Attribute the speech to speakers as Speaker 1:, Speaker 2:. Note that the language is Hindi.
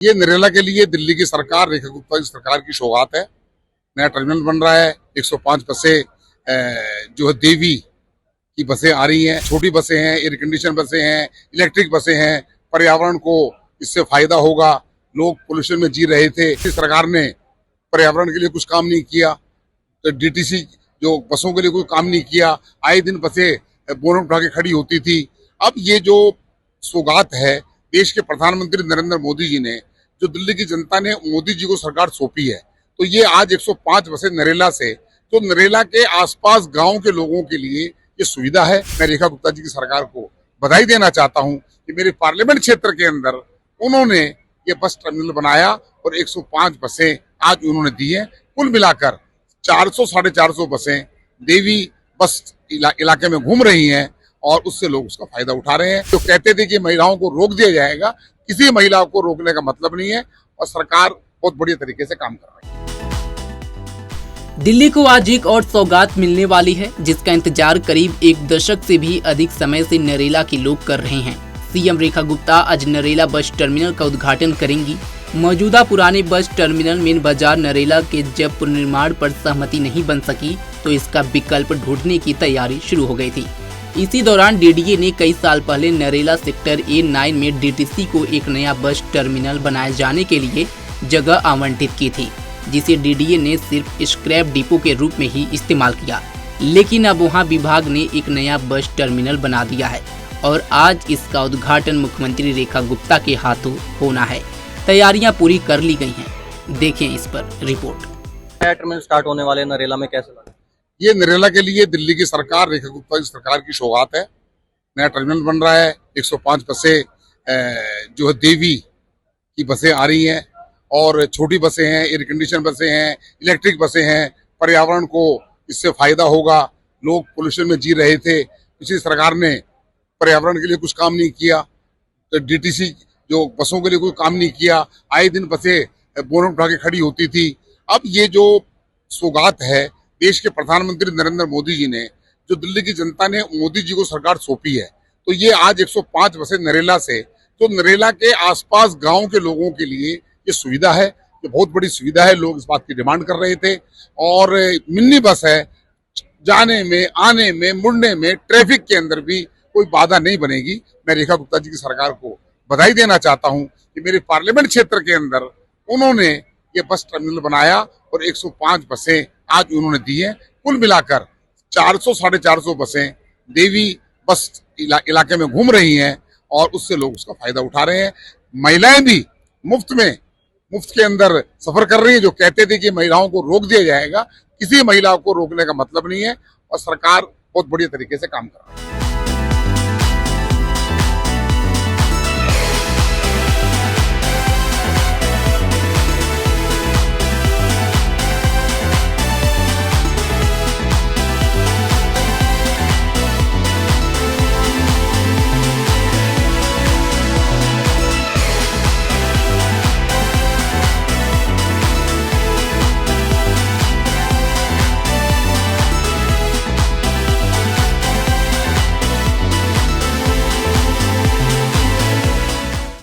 Speaker 1: ये नरेला के लिए दिल्ली की सरकार, रेखा गुप्ता की सरकार की सौगात है। नया टर्मिनल बन रहा है। 105 बसें जो है देवी की बसें आ रही हैं, छोटी बसें हैं, एयर कंडीशन बसें हैं, इलेक्ट्रिक बसें हैं। पर्यावरण को इससे फायदा होगा। लोग पोल्यूशन में जी रहे थे, इस सरकार ने पर्यावरण के लिए कुछ काम नहीं किया। तो डीटीसी जो बसों के लिए कोई काम नहीं किया। आए दिन बसें बोनट उठा के खड़ी होती थी। अब ये जो सौगात है देश के प्रधानमंत्री नरेंद्र मोदी जी ने, जो दिल्ली की जनता ने मोदी जी को सरकार सौंपी है, तो ये आज 105 बसें नरेला से, तो नरेला के आसपास गांव के लोगों के लिए ये सुविधा है। मैं रेखा गुप्ता जी की सरकार को बधाई देना चाहता हूं कि मेरे पार्लियामेंट क्षेत्र के अंदर उन्होंने ये बस टर्मिनल बनाया और 105 बसें आज उन्होंने दी है। कुल मिलाकर 400 साढ़े 400 बसें देवी बस इलाके में घूम रही हैं और उससे लोग उसका फायदा उठा रहे हैं। जो कहते थे कि महिलाओं को रोक दिया जाएगा, किसी महिला को रोकने का मतलब नहीं है और सरकार बहुत बढ़िया तरीके से काम कर रही है।
Speaker 2: दिल्ली को आज एक और सौगात मिलने वाली है, जिसका इंतजार करीब एक दशक से भी अधिक समय से नरेला के लोग कर रहे हैं। सीएम रेखा गुप्ता आज नरेला बस टर्मिनल का उद्घाटन करेंगी। मौजूदा पुराने बस टर्मिनल मेन बाजार नरेला के जब पुनर्निर्माण पर सहमति नहीं बन सकी, तो इसका विकल्प ढूंढने की तैयारी शुरू हो गई थी। इसी दौरान डीडीए ने कई साल पहले नरेला सेक्टर A9 में डीटीसी को एक नया बस टर्मिनल बनाए जाने के लिए जगह आवंटित की थी, जिसे डीडीए ने सिर्फ स्क्रैप डिपो के रूप में ही इस्तेमाल किया। लेकिन अब वहां विभाग ने एक नया बस टर्मिनल बना दिया है और आज इसका उद्घाटन मुख्यमंत्री रेखा गुप्ता के हाथों होना है। तैयारियां पूरी कर ली गई हैं। देखें इस पर रिपोर्ट।
Speaker 3: नया टर्मिनल स्टार्ट होने वाले नरेला में कैसे लगा?
Speaker 1: ये नरेला के लिए दिल्ली की सरकार, रेखा गुप्ता की सरकार की सौगात है। नया टर्मिनल बन रहा है। 105 बसें जो है देवी की बसें आ रही हैं और छोटी बसें हैं, एयर कंडीशन बसें हैं, इलेक्ट्रिक बसें हैं। पर्यावरण को इससे फायदा होगा। लोग पोल्यूशन में जी रहे थे, पिछली सरकार ने पर्यावरण के लिए कुछ काम नहीं किया। तो डीटीसी जो बसों के लिए कोई काम नहीं किया। आए दिन बसें बोनट उठा के खड़ी होती थी। अब ये जो सौगात है देश के प्रधानमंत्री नरेंद्र मोदी जी ने, जो दिल्ली की जनता ने मोदी जी को सरकार सौंपी है, तो ये आज 105 बसें नरेला से, तो नरेला के आसपास गांव के लोगों के लिए ये सुविधा है। ये बहुत बड़ी सुविधा है। लोग इस बात की डिमांड कर रहे थे और मिनी बस है। जाने में, आने में, मुड़ने में, ट्रैफिक के अंदर भी कोई बाधा नहीं बनेगी। मैं रेखा गुप्ता जी की सरकार को बधाई देना चाहता हूं कि मेरे पार्लियामेंट क्षेत्र के अंदर उन्होंने ये बस टर्मिनल बनाया और 105 बसें आज उन्होंने दी है। कुल मिलाकर 400 साढ़े 400 बसें देवी बस इलाके में घूम रही हैं और उससे लोग उसका फायदा उठा रहे हैं। महिलाएं भी मुफ्त के अंदर सफर कर रही है। जो कहते थे कि महिलाओं को रोक दिया जाएगा, किसी महिला को रोकने का मतलब नहीं है और सरकार बहुत बढ़िया तरीके से काम कर रही है।